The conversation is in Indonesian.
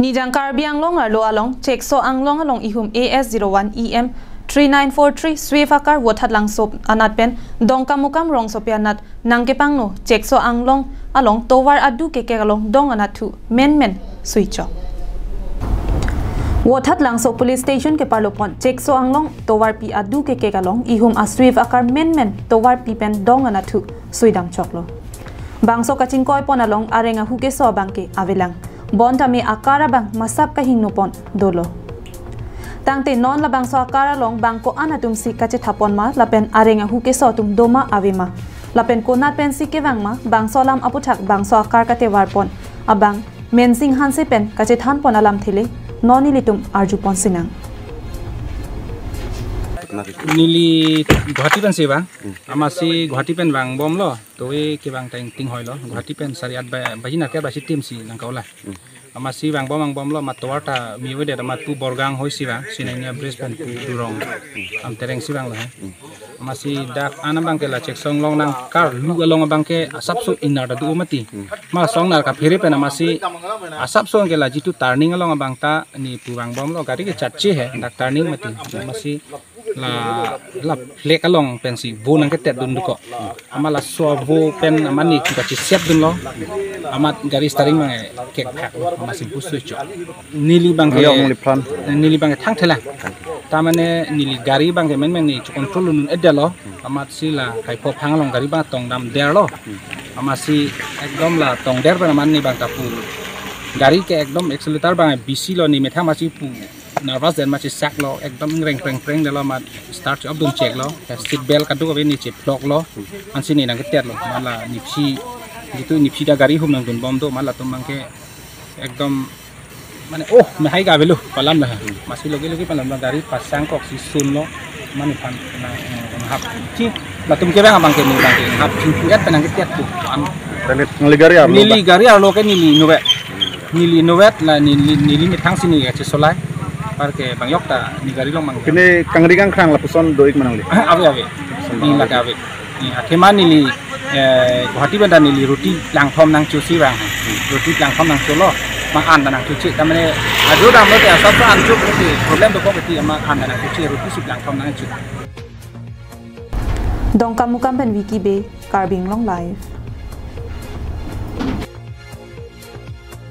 Nijang Karbi Anglong Arlo Along, Chekso Anglong Along Ihum AS01 EM 3943 Swifakar Wothat Lang Sop Anat Pen Dongka Mukam Rong Sopianat Nangkepang no Chekso Anglong Along Towar Adu Keke Along Dong Anatu Men Suicho Wothat Lang Sop Police Station ke Parlopon Chekso Anglong Towar Pi Adu Keke Along Ihum Aswifakar Men Towar Pi Pen Dong Anatu Suidam Choklo Bangso Kachingkoy Pon Along Arenga Hukeso Bangke Avelang Bonta me akara bang masap kahing nupon dolo. Tangte non la bang so akara long bangko anatum si kache thapon ma lapen arenga huke so tum doma avima. Lapen konat pen si kevang ma bang so lam aputhak bang so akar kate warpon. Abang mensing hanse pen kache than pon alam thile noni litum arju pon sinang. Nili Guwahati pen sih bang, amasi Guwahati pen bang bom lo, tuh ke bang ting hoi lo, Guwahati pen syariat bayi nak ya basi tim sih nangkau lah, amasi bang bom lo matuar ta miwe deh matu borgang hoi sih bang, sinenya Brisbane pu durong, am tereng sih bang lo, amasi dak anam bang ke la cek song long nang kar lu long bang ke asap so inar dadu mati, mal song nar kapiri pen amasi asap so ke la jitu turning long bang ta ni pu bang bom lo kari ke caci he, dak turning mati, amasi la plek along pensi bo nang ketet dun duko amala so bo pen amani kita siap dun lo amat garis taring mang kek pak masih busu cho nili bang nili bang thang thela tamane nili gari bang men ni control nun edalo amat sila kai pho phang long gari ba tong dam der lo amasi ekdom la tong der ba man ni bang tapu gari ke ekdom accelerator bang bisi lo ni metha masi pu nervous dan masih sak lo, ekdom ngereng dalam mat start job dun cek lo, seat belt kadu kabe ni cek lock lo, ansi ni nang ketet lo, malah nipsi gitu nipsi dah gari hum nang dun bom do malah tuh mangke ekdom mana mahai kabe lo, palam lah, masih logi palam gari pasang kok si sun lo, mana pan hap, ci, latum kira ngabang ke ni bangke hap cipuat penang ketet tuh, nili gari lo kan nili nuwet lah nili mitang sini ya cesolai. Parke bang yokta ni gari long mang kini kangri kang krang lapuson doik manang li ave ni la ave ni athema ni li Guwahati banda ni li roti lang thom nang chusi bang roti lang thom nang cholo mang an nang chuchi tamane aju dam lo te asap an chu problem to ko ti ama an nang chuchi roti sip lang thom nang chu Dongka Mukam pen wiki be Karbing Long Live